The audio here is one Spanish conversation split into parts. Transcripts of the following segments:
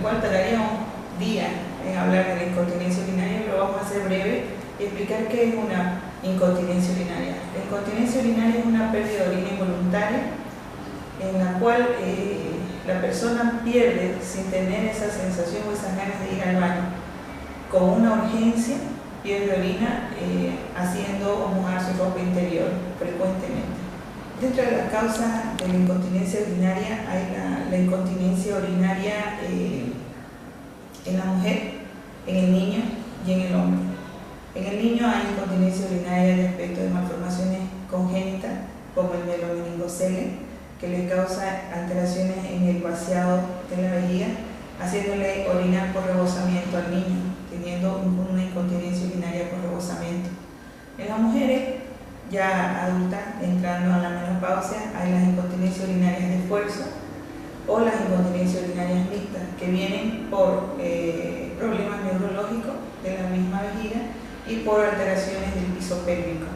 cual tardaría un día en hablar de la incontinencia urinaria, pero vamos a ser breve y explicar qué es una incontinencia urinaria. La incontinencia urinaria es una pérdida de orina involuntaria en la cual la persona pierde, sin tener esa sensación o esas ganas de ir al baño, con una urgencia, pierde orina haciendo o mojar su ropa interior frecuentemente. Dentro de las causas de la incontinencia urinaria hay la incontinencia urinaria en la mujer, en el niño y en el hombre. En el niño hay incontinencia urinaria de aspecto de malformaciones congénitas, como el mielomeningocele, que le causa alteraciones en el vaciado de la vejiga, haciéndole orinar por rebosamiento al niño, teniendo una incontinencia urinaria por rebosamiento. En las mujeres ya adultas, entrando a la menopausia, hay las incontinencias urinarias de esfuerzo o las incontinencias urinarias mixtas, que vienen por problemas neurológicos de la misma vejiga y por alteraciones del piso pélvico.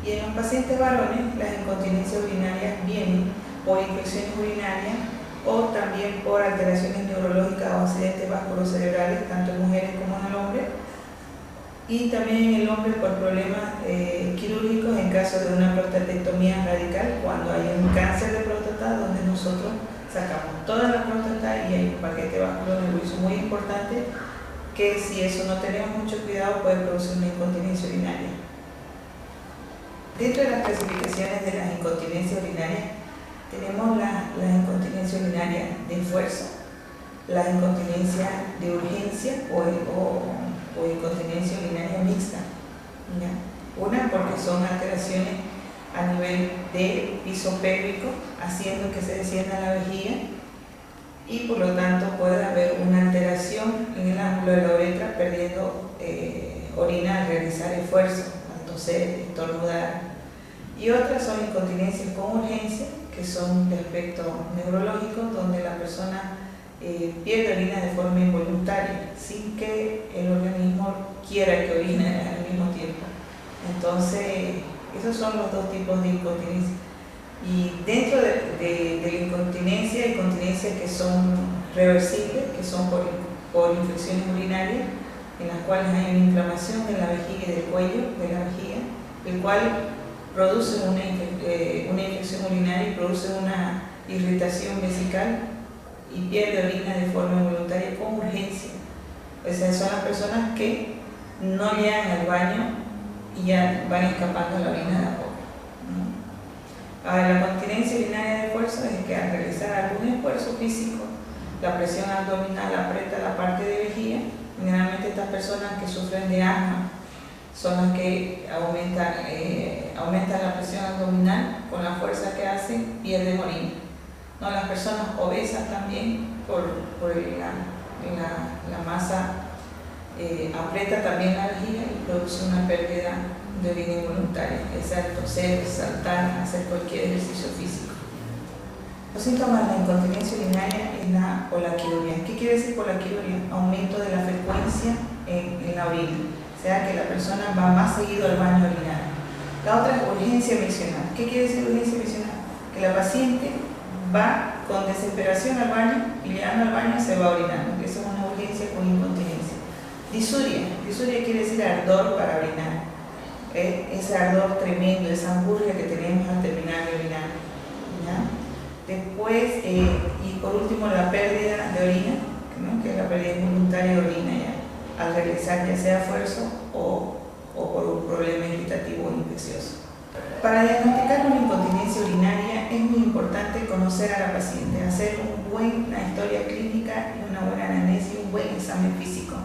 Y en los pacientes varones, las incontinencias urinarias vienen por infecciones urinarias o también por alteraciones neurológicas o accidentes vasculocerebrales, tanto en mujeres como en el hombre, y también en el hombre por problemas quirúrgicos en caso de una prostatectomía radical, cuando hay un cáncer de próstata donde nosotros sacamos toda la próstata y hay un paquete vascular muy importante que, si eso no tenemos mucho cuidado, puede producir una incontinencia urinaria. Dentro de las clasificaciones de las incontinencias urinarias tenemos la incontinencia urinaria de esfuerzo, la incontinencia de urgencia o incontinencia urinaria mixta, ¿ya? Una, porque son alteraciones a nivel de piso pélvico, haciendo que se descienda la vejiga, y por lo tanto puede haber una alteración en el ángulo de la uretra, perdiendo orina al realizar esfuerzo, al toser, estornudar. Y otras son incontinencias con urgencia, que son de aspecto neurológico, donde la persona pierde orina de forma involuntaria, sin que el organismo quiera que orine al mismo tiempo. Entonces, esos son los dos tipos de incontinencia. Y dentro de la incontinencia, hay incontinencias que son reversibles, que son por infecciones urinarias, en las cuales hay una inflamación de la vejiga y del cuello de la vejiga, el cual produce una infección urinaria y produce una irritación vesical y pierde orina de forma involuntaria con urgencia. O sea, son las personas que no llegan al baño y ya van escapando la orina de a poco, ¿no? Ahora, la continencia urinaria de esfuerzo es que al realizar algún esfuerzo físico, la presión abdominal aprieta la parte de vejiga. Generalmente estas personas que sufren de asma son las que aumentan la presión abdominal, con la fuerza que hacen pierden orina. No, las personas obesas también, por la masa, aprieta también la vejiga y produce una pérdida de orina involuntaria, es al toser, saltar, hacer cualquier ejercicio físico. Los síntomas de la incontinencia urinaria es la polaquiuria. ¿Qué quiere decir polaquiuria? Aumento de la frecuencia en la orina, o sea que la persona va más seguido al baño a orinar. La otra es urgencia misional. ¿Qué quiere decir urgencia misional? Que la paciente va con desesperación al baño y llegando al baño se va orinando, que eso es una urgencia con incontinencia. Disuria quiere decir ardor para orinar, ese ardor tremendo, esa angurria que tenemos al terminar de orinar, ¿ya? Después, y por último, la pérdida de orina, ¿no? Que es la pérdida involuntaria de orina ya, al realizar ya sea esfuerzo o por un problema irritativo o infeccioso. Para diagnosticar una incontinencia urinaria es muy importante conocer a la paciente, hacer una historia clínica y una buena anamnesis, un buen examen físico,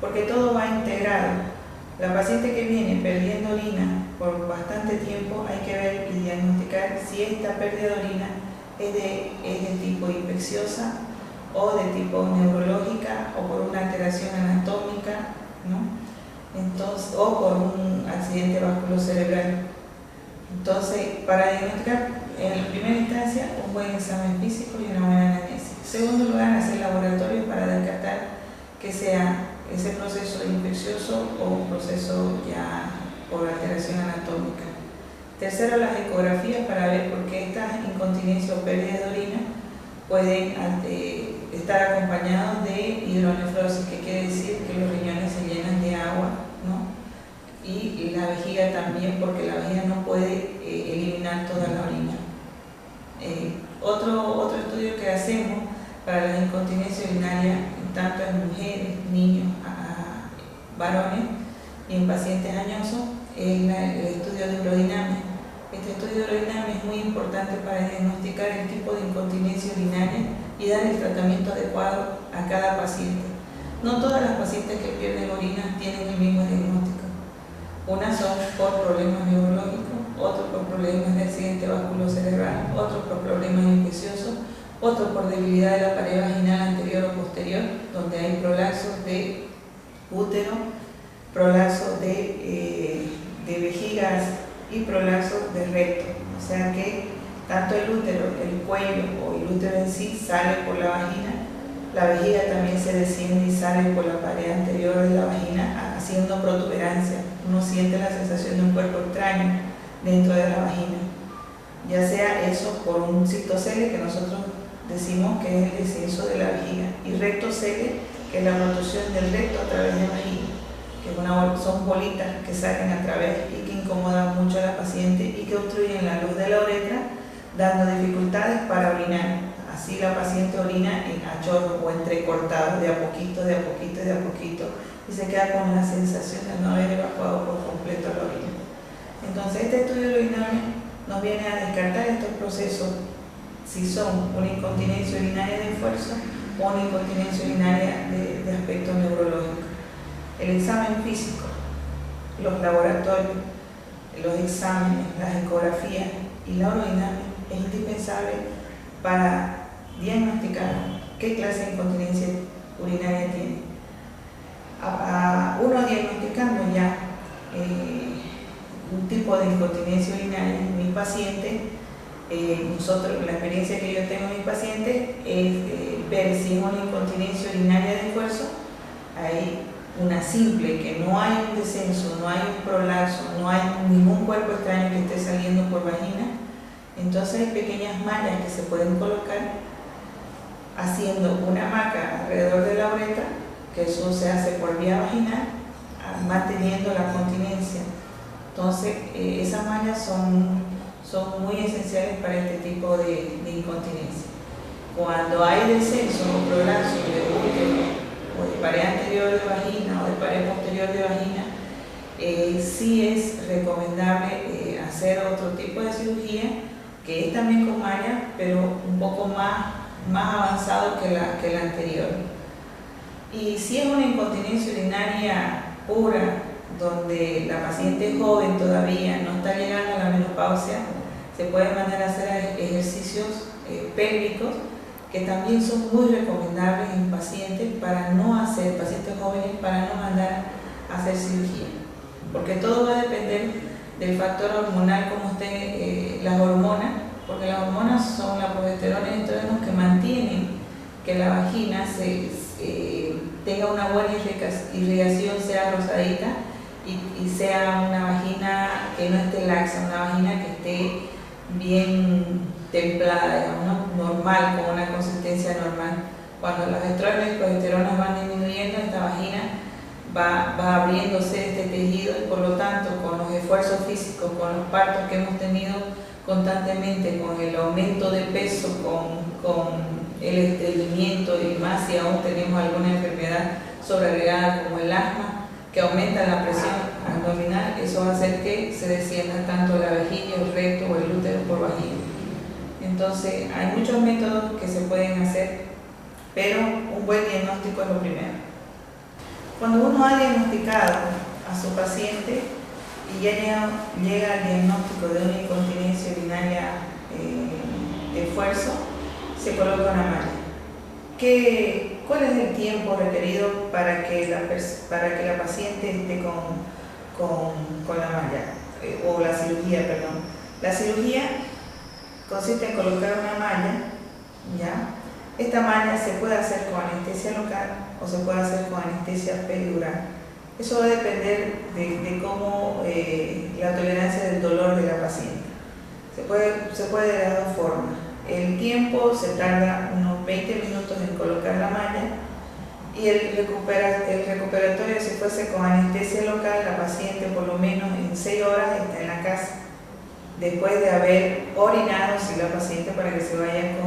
porque todo va integrado. La paciente que viene perdiendo orina por bastante tiempo, hay que ver y diagnosticar si esta pérdida de orina es de tipo infecciosa o de tipo neurológica o por una alteración anatómica, ¿no? Entonces, o por un accidente vasculocerebral. Entonces, para diagnosticar en primera instancia un buen examen físico y una buena anamnesis. En segundo lugar, hacer laboratorio para descartar que sea ese proceso infeccioso o un proceso ya por alteración anatómica. Tercero, las ecografías para ver por qué estas incontinencias o pérdidas de orina pueden estar acompañados de hidronefrosis, que quiere decir que los riñones se llenan de agua, ¿no? Y la vejiga también, porque la vejiga no puede eliminar toda la orina. Otro estudio que hacemos para la incontinencia urinaria, tanto en mujeres, niños, varones y en pacientes añosos, es el estudio de urodinamia. Este estudio de urodinamia es muy importante para diagnosticar el tipo de incontinencia urinaria y dar el tratamiento adecuado a cada paciente. No todas las pacientes que pierden orina tienen el mismo diagnóstico. Unas son por problemas neurológicos, otros por problemas de accidente vasculocerebral, otros por problemas infecciosos, otros por debilidad de la pared vaginal anterior o posterior, donde hay prolapsos de útero, prolapsos de vejigas y prolapsos de recto. O sea que tanto el útero, el cuello o el útero en sí sale por la vagina, la vejiga también se desciende y sale por la pared anterior de la vagina haciendo protuberancia. Uno siente la sensación de un cuerpo extraño dentro de la vagina, ya sea eso por un cistocele, que nosotros decimos que es el descenso de la vejiga, y rectocele, que es la protrusión del recto a través de la vejiga, que son bolitas que salen a través y que incomodan mucho a la paciente y que obstruyen la luz de la uretra, dando dificultades para orinar. Así la paciente orina a chorro o entrecortado, de a poquito, de a poquito, de a poquito, y se queda con la sensación de no haber evacuado por completo la orina. Entonces este estudio urinario nos viene a descartar estos procesos, si son una incontinencia urinaria de esfuerzo o una incontinencia urinaria de aspecto neurológico. El examen físico, los laboratorios, los exámenes, las ecografías y la urodinamia es indispensable para diagnosticar qué clase de incontinencia urinaria tiene. Uno diagnosticando ya un tipo de incontinencia urinaria en mi paciente, la experiencia que yo tengo en mi paciente es ver si es una incontinencia urinaria de esfuerzo. Hay una simple, que no hay un descenso, no hay un prolapso, no hay ningún cuerpo extraño que esté saliendo por vagina. Entonces hay pequeñas mallas que se pueden colocar haciendo una maca alrededor de la uretra, que eso se hace por vía vaginal, manteniendo la continencia. Entonces esas mallas son muy esenciales para este tipo de incontinencia. Cuando hay descenso o prolapso de útero o de pared anterior de vagina o de pared posterior de vagina, sí es recomendable hacer otro tipo de cirugía, que es también con malla, pero un poco más avanzado que la anterior. Y si es una incontinencia urinaria pura, donde la paciente es joven todavía, no está llegando a la menopausia, se pueden mandar a hacer ejercicios pélvicos, que también son muy recomendables en pacientes pacientes jóvenes, para no mandar a hacer cirugía. Porque todo va a depender del factor hormonal, como esté las hormonas, porque las hormonas son la progesterona y estrógenos que mantienen que la vagina tenga una buena irrigación, sea rosadita y sea una vagina que no esté laxa, una vagina que esté bien templada, digamos, ¿no? Normal, con una consistencia normal. Cuando los estrógenos y progesteronas van disminuyendo, esta vagina va abriéndose este tejido, y por lo tanto, con los esfuerzos físicos, con los partos que hemos tenido constantemente, con el aumento de peso, con el estreñimiento y más si aún tenemos alguna enfermedad sobreagregada como el asma, que aumenta la presión abdominal, eso va a hacer que se descienda tanto la vejiga, el recto o el útero por vagina. Entonces hay muchos métodos que se pueden hacer, pero un buen diagnóstico es lo primero. Cuando uno ha diagnosticado a su paciente y ya llega al diagnóstico de una incontinencia urinaria de esfuerzo, se coloca una malla. ¿Cuál es el tiempo requerido para que la paciente esté con la malla? O la cirugía, perdón. La cirugía consiste en colocar una malla, ¿ya? Esta malla se puede hacer con anestesia local o se puede hacer con anestesia peridural. Eso va a depender de cómo la tolerancia del dolor de la paciente. Se puede de las dos formas. El tiempo se tarda unos 20 minutos en colocar la malla y el recuperatorio, si fuese con anestesia local, la paciente por lo menos en 6 horas está en la casa, después de haber orinado, si la paciente, para que se vaya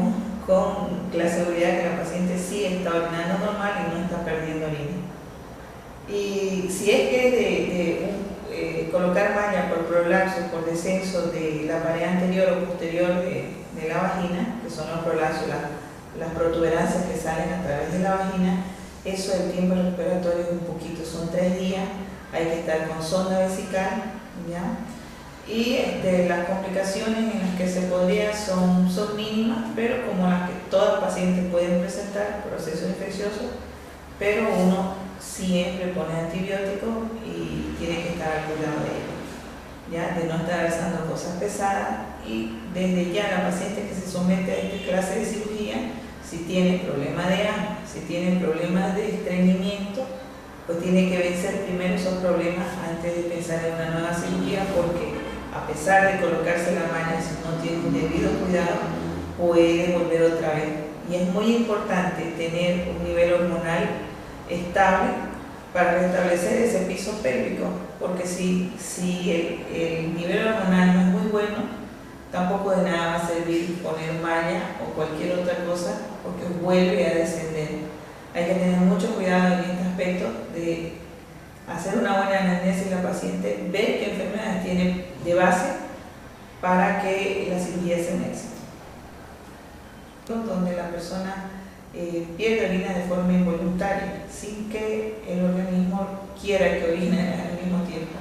con la seguridad que la paciente sí está orinando normal y no está perdiendo orina. Y si es que de colocar malla por prolapso, por descenso de la pared anterior o posterior de la vagina, que son los prolapsos, las protuberancias que salen a través de la vagina, eso el tiempo recuperatorio es un poquito, son 3 días, hay que estar con sonda vesical, ¿ya? Y las complicaciones en las que se podría son mínimas, pero como las que todas las pacientes pueden presentar, procesos infecciosos, pero uno siempre pone antibióticos y tiene que estar al cuidado de ellos, ¿ya? De no estar alzando cosas pesadas, y desde ya la paciente que se somete a esta clase de cirugía, si tiene problemas de asma, si tiene problemas de estreñimiento, pues tiene que vencer primero esos problemas antes de pensar en una nueva cirugía, porque a pesar de colocarse la malla, si no tiene un debido cuidado, puede volver otra vez. Y es muy importante tener un nivel hormonal estable para restablecer ese piso pélvico, porque si el nivel hormonal no es muy bueno, tampoco de nada va a servir poner malla o cualquier otra cosa, porque vuelve a descender. Hay que tener mucho cuidado en este aspecto de hacer una buena anamnesis de la paciente, ver qué enfermedades tiene de base para que la cirugía sea un éxito. Donde la persona pierde orina de forma involuntaria, sin que el organismo quiera que orine al mismo tiempo.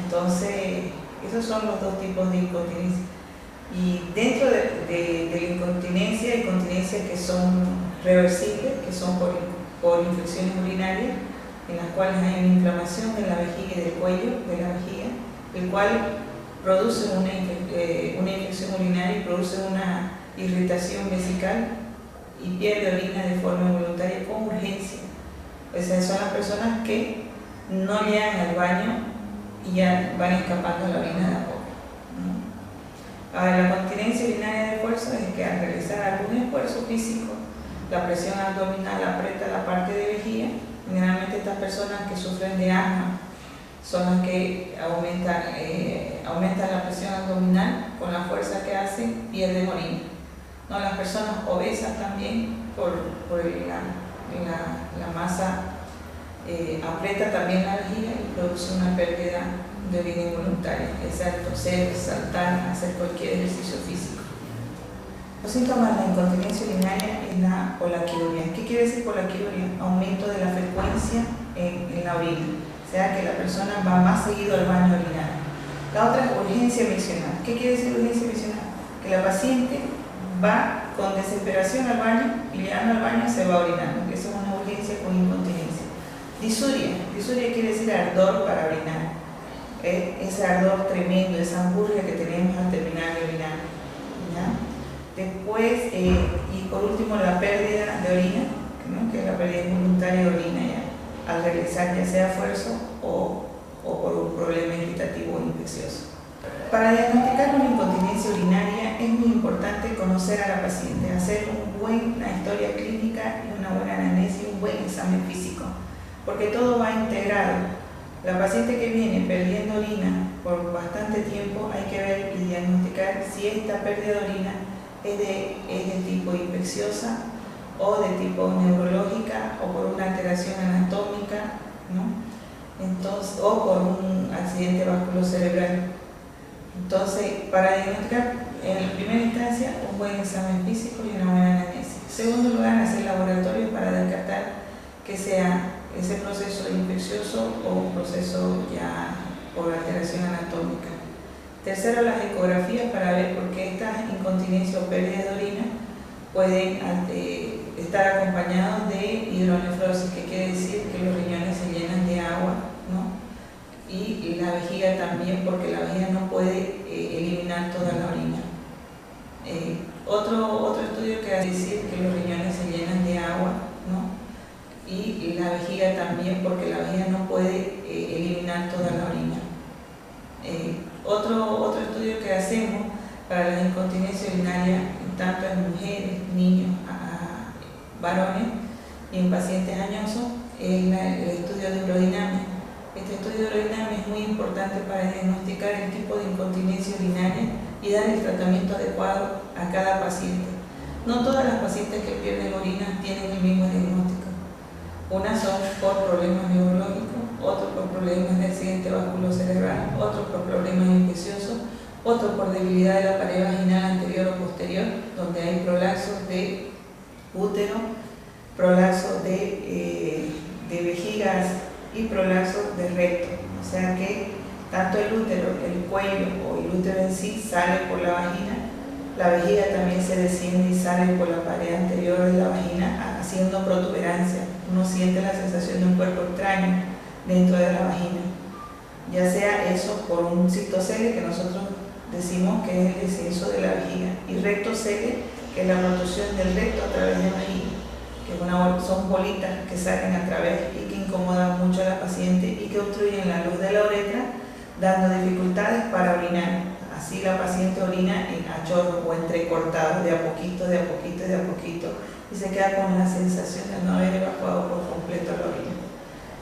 Entonces, esos son los dos tipos de incontinencia. Y dentro de la incontinencia, hay incontinencias que son reversibles, que son por infecciones urinarias, en las cuales hay una inflamación de la vejiga y del cuello de la vejiga, el cual produce una infección urinaria y produce una irritación vesical y pierde orina de forma involuntaria con urgencia. Esas son las personas que no llegan al baño y ya van escapando la orina de a poco. Ahora, la continencia urinaria de fuerza es que al realizar algún esfuerzo físico, la presión abdominal aprieta la parte de vejiga. Generalmente estas personas que sufren de asma son las que aumentan la presión abdominal, con la fuerza que hacen pierden orina. No, las personas obesas también, por la masa, aprieta también la vejiga y produce una pérdida de orina involuntaria, es al toser, saltar, hacer cualquier ejercicio físico. Los síntomas de la incontinencia urinaria es la polaquiuria. ¿Qué quiere decir polaquiuria? Aumento de la frecuencia en la orina, o sea que la persona va más seguido al baño a orinar. La otra es urgencia misional. ¿Qué quiere decir urgencia misional? Que la paciente va con desesperación al baño y llegando al baño se va orinando. Eso es una urgencia con incontinencia. Disuria quiere decir ardor para orinar. Ese ardor tremendo, esa angurria que tenemos al terminar de orinar, ¿ya? Después, y por último, la pérdida de orina, ¿no? Que es la pérdida involuntaria de orina ya, al realizar ya sea esfuerzo o por un problema irritativo o infeccioso. Para diagnosticar una incontinencia urinaria es muy importante conocer a la paciente, hacer una historia clínica y una buena anamnesis y un buen examen físico, porque todo va integrado. La paciente que viene perdiendo orina por bastante tiempo, hay que ver y diagnosticar si esta pérdida de orina es de tipo infecciosa o de tipo neurológica o por una alteración anatómica, ¿no? Entonces, o por un accidente vasculocerebral. Entonces, para diagnosticar en primera instancia un buen examen físico y una buena anamnesis. En segundo lugar, hacer laboratorios para descartar que sea ese proceso infeccioso o un proceso ya por alteración anatómica. Tercero, las ecografías para ver por qué estas incontinencias o pérdidas de orina pueden estar acompañados de hidronefrosis, que quiere decir que los riñones se llenan de agua, ¿no? Y la vejiga también, porque la vejiga no puede eliminar toda la orina. Otro estudio que hace decir que los riñones se llenan de agua, ¿no? Y la vejiga también, porque la vejiga no puede eliminar toda la orina. Otro estudio que hacemos para la incontinencia urinaria tanto en mujeres, niños, varones y en pacientes añosos, es el estudio de urodinamia. Este estudio de urodinamia es muy importante para diagnosticar el tipo de incontinencia urinaria y dar el tratamiento adecuado a cada paciente. No todas las pacientes que pierden orina tienen el mismo diagnóstico. Unas son por problemas neurológicos, otros por problemas de accidente vasculocerebral, otros por problemas infecciosos, otros por debilidad de la pared vaginal anterior o posterior, donde hay prolapsos de útero, prolapsos de vejigas y prolapsos de recto. O sea que tanto el útero, el cuello o el útero en sí sale por la vagina, la vejiga también se desciende y sale por la pared anterior de la vagina haciendo protuberancia. Uno siente la sensación de un cuerpo extraño dentro de la vagina, ya sea eso por un cistocele, que nosotros decimos que es el descenso de la vejiga, y rectocele, que es la protrusión del recto a través de la vejiga, que son bolitas que salen a través y que incomodan mucho a la paciente y que obstruyen la luz de la uretra, dando dificultades para orinar. Así la paciente orina a chorro o entrecortado, de a poquito, de a poquito, de a poquito, y se queda con la sensación de no haber evacuado por completo la orina.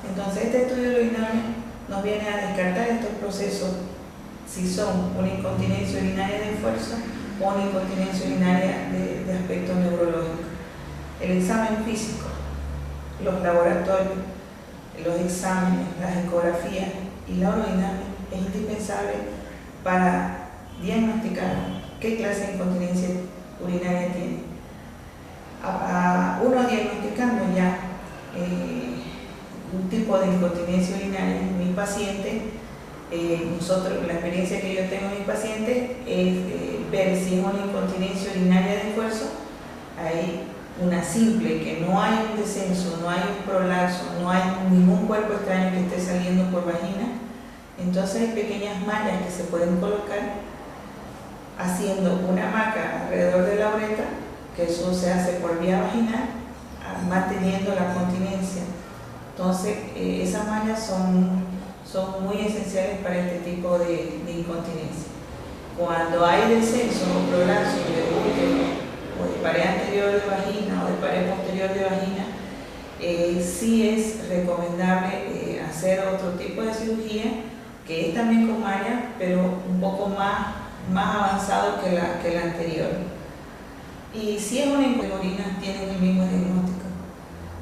Entonces este estudio urinable nos viene a descartar estos procesos, si son una incontinencia urinaria de esfuerzo o una incontinencia urinaria de aspecto neurológico. El examen físico, los laboratorios, los exámenes, las ecografías y la urodinamia es indispensable para diagnosticar qué clase de incontinencia urinaria tiene. Uno diagnosticando ya un tipo de incontinencia urinaria en mi paciente, la experiencia que yo tengo en mi paciente es ver si es una incontinencia urinaria de esfuerzo. Hay una simple, que no hay un descenso, no hay un prolapso, no hay ningún cuerpo extraño que esté saliendo por vagina. Entonces hay pequeñas mallas que se pueden colocar haciendo una marca alrededor de la uretra, que eso se hace por vía vaginal, manteniendo la continencia. Entonces esas mallas son muy esenciales para este tipo de incontinencia. Cuando hay descenso o prolapso de útero o de pared anterior de vagina o de pared posterior de vagina, sí es recomendable hacer otro tipo de cirugía, que es también con malla, pero un poco más avanzado que la anterior. Y si es una incontinencia, tienen el mismo diagnóstico.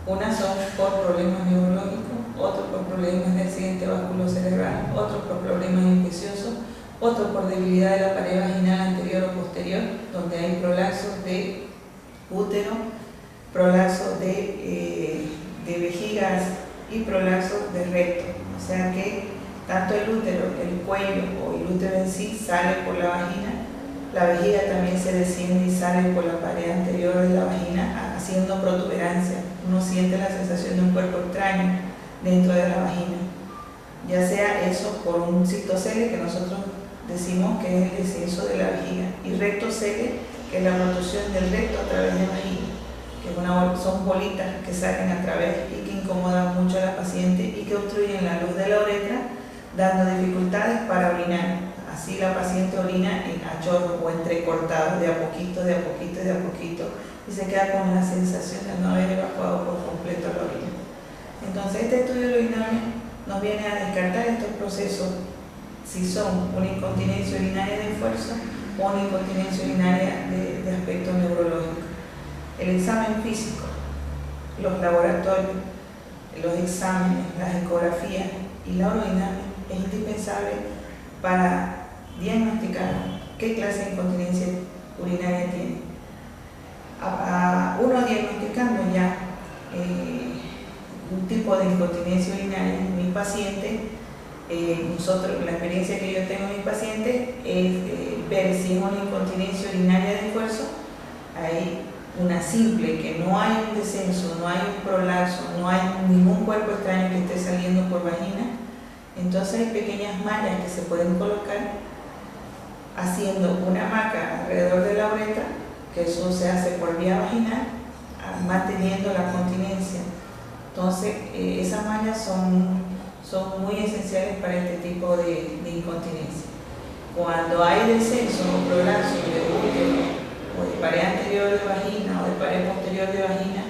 Unas son por problemas neurológicos, otros por problemas de accidente vasculocerebral, otros por problemas infecciosos, otros por debilidad de la pared vaginal anterior o posterior, donde hay prolapsos de útero, prolapsos de vejigas y prolapsos de recto. O sea que tanto el útero, el cuello o el útero en sí sale por la vagina, la vejiga también se desciende y sale por la pared anterior de la vagina haciendo protuberancia. Uno siente la sensación de un cuerpo extraño dentro de la vagina, ya sea eso por un cistocele, que nosotros decimos que es el descenso de la vejiga, y rectocele, que es la protrusión del recto a través de la vejiga, que son bolitas que salen a través y que incomodan mucho a la paciente y que obstruyen la luz de la uretra, dando dificultades para orinar. Así la paciente orina a chorro o entrecortado, de a poquito, de a poquito, de a poquito, y se queda con la sensación de no haber evacuado por completo la orina. Entonces este estudio urinable nos viene a descartar estos procesos, si son una incontinencia urinaria de esfuerzo o una incontinencia urinaria de aspecto neurológico. El examen físico, los laboratorios, los exámenes, las ecografías y la urodinamia es indispensable para diagnosticar qué clase de incontinencia urinaria tiene. Uno diagnosticando ya un tipo de incontinencia urinaria en mi paciente, la experiencia que yo tengo en mi paciente es ver si es una incontinencia urinaria de esfuerzo. Hay una simple, que no hay un descenso, no hay un prolapso, no hay ningún cuerpo extraño que esté saliendo por vagina. Entonces hay pequeñas mallas que se pueden colocar haciendo una marca alrededor de la uretra, que eso se hace por vía vaginal, manteniendo la continencia. Entonces esas mallas son muy esenciales para este tipo de incontinencia. Cuando hay descenso o prolapso de útero o de pared anterior de vagina o de pared posterior de vagina,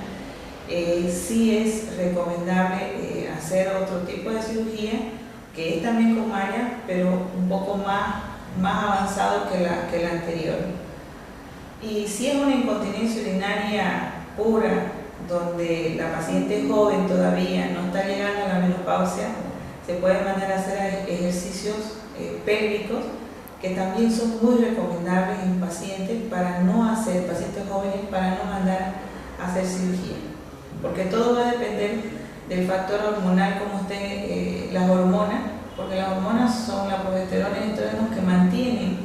sí es recomendable hacer otro tipo de cirugía, que es también con malla, pero un poco más avanzado que la anterior. Y si es una incontinencia urinaria pura, donde la paciente es joven todavía, no está llegando a la menopausia, se pueden mandar a hacer ejercicios pélvicos, que también son muy recomendables en pacientes pacientes jóvenes, para no mandar a hacer cirugía. Porque todo va a depender del factor hormonal, como estén las hormonas, porque las hormonas son la progesterona y estrógenos que mantienen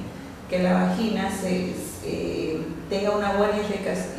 que la vagina tenga una buena irrigación